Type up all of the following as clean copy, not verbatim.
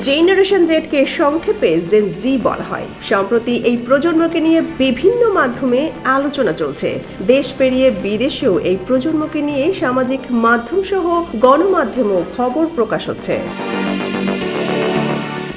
Generation জেডকে সংক্ষেপে gen জি বলা হয়। সম্প্রতি এই প্রজন্মকে নিয়ে বিভিন্ন মাধ্যমে আলোচনা চলছে। দেশ পেরিয়ে বিদেশেও এই প্রজন্মকে নিয়ে সামাজিক মাধ্যম সহ গণমাধ্যমেও খবর প্রকাশ হচ্ছে।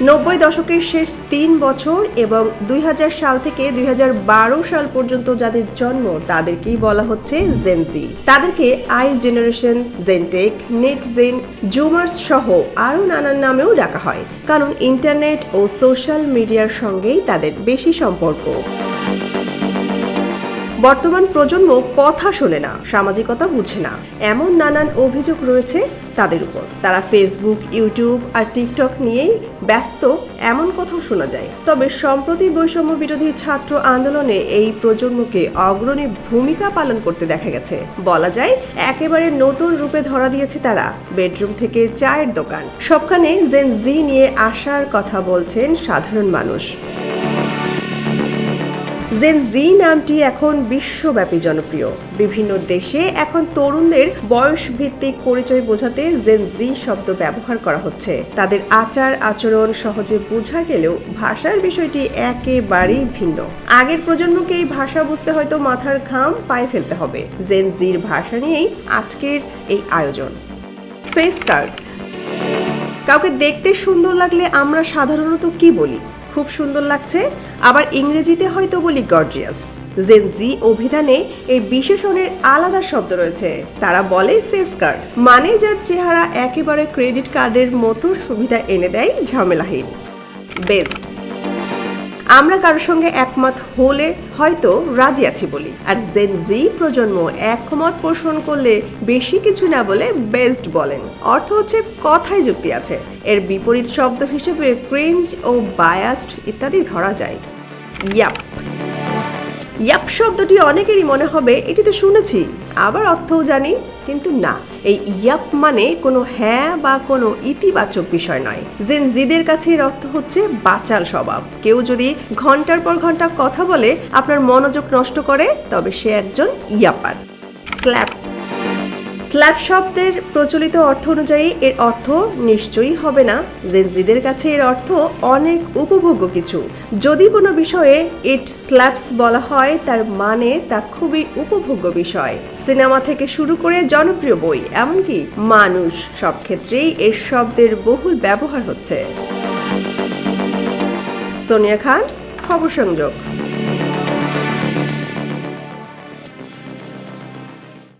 90 দশকের শেষ 3 বছর এবং 2000 সাল থেকে 2012 সাল পর্যন্ত যাদের জন্ম তাদেরকেই বলা হচ্ছে জেন জি। তাদেরকে আই জেনারেশন, জেনটেক, নেট জেন, জুমার্স সহ আরও নানান নামেও ডাকা হয়, কারণ ইন্টারনেট ও সোশ্যাল মিডিয়ার সঙ্গেই তাদের বেশি সম্পর্ক। বর্তমান প্রজন্ম কথা শোনে না, সামাজিকতা বুঝে না, এমন নানান অভিযোগ রয়েছে তাদের উপর। তারা ফেসবুক, ইউটিউব আর টিকটক নিয়েই ব্যস্ত, এমন কথাও শোনা যায়। তবে সম্প্রতি বৈষম্য বিরোধী ছাত্র আন্দোলনে এই প্রজন্মকে অগ্রণী ভূমিকা পালন করতে দেখা গেছে। বলা যায় একেবারে নতুন রূপে ধরা দিয়েছে তারা। বেডরুম থেকে চায়ের দোকান, সবখানে জেন জি নিয়ে আসার কথা বলছেন সাধারণ মানুষ। জেন জি নামটি এখন বিশ্বব্যাপী জনপ্রিয়। বিভিন্ন দেশে এখন তরুণদের বয়স ভিত্তিক পরিচয় বোঝাতে জেন জি শব্দ ব্যবহার করা হচ্ছে। তাদের আচার আচরণ সহজে বোঝা গেলেও ভাষার বিষয়টি একেবারেই ভিন্ন। আগের প্রজন্মকে এই ভাষা বুঝতে হয়তো মাথার ঘাম পায়ে ফেলতে হবে। জেন জির ভাষা নিয়েই আজকের এই আয়োজন। Face card. কাউকে দেখতে সুন্দর লাগলে আমরা সাধারণত কি বলি? খুব সুন্দর লাগছে। আবার ইংরেজিতে হয়তো বলি গর্জিয়াস। জেন জি অভিধানে এই বিশেষণের আলাদা শব্দ রয়েছে। তারা বলে ফেস কার্ড, মানে যার চেহারা একেবারে ক্রেডিট কার্ডের মতো সুবিধা এনে দেয়, ঝামেলাহীন। বেস্ট, আমরা কারোর সঙ্গে একমত হলে হয়তো রাজি আছি বলি। আর জেন জি প্রজন্ম একমত পোষণ করলে বেশি কিছু না বলে বেস্ট বলেন। অর্থ হচ্ছে কথায় যুক্তি আছে। এর বিপরীত শব্দ হিসেবে ক্রিঞ্জ ও বায়াসড ইত্যাদি ধরা যায়। ইয়াপ। ইয়াপ শব্দটি অনেকেরই মনে হবে এটি তো শুনেছি, আবার অর্থও জানি, কিন্তু না, এই ইয়াপ মানে কোনো হ্যাঁ বা কোনো ইতিবাচক বিষয় নয়। জেন জিদের কাছে এর অর্থ হচ্ছে বাচাল স্বভাব। কেউ যদি ঘন্টার পর ঘন্টা কথা বলে আপনার মনোযোগ নষ্ট করে, তবে সে একজন ইয়াপার। স্ল্যাপ। স্ল্যাপ শব্দের প্রচলিত অর্থ অনুযায়ী এর অর্থ নিশ্চয়ই হবে না। জেন জিদের কাছে এর অর্থ অনেক উপভোগ্য কিছু। যদি কোনো বিষয়ে ইট স্ল্যাপস বলা হয়, তার মানে তা খুবই উপভোগ্য বিষয়। সিনেমা থেকে শুরু করে জনপ্রিয় বই, এমনকি মানুষ, সব ক্ষেত্রেই এর শব্দের বহুল ব্যবহার হচ্ছে। সোনিয়া খান, খবর সংযোগ।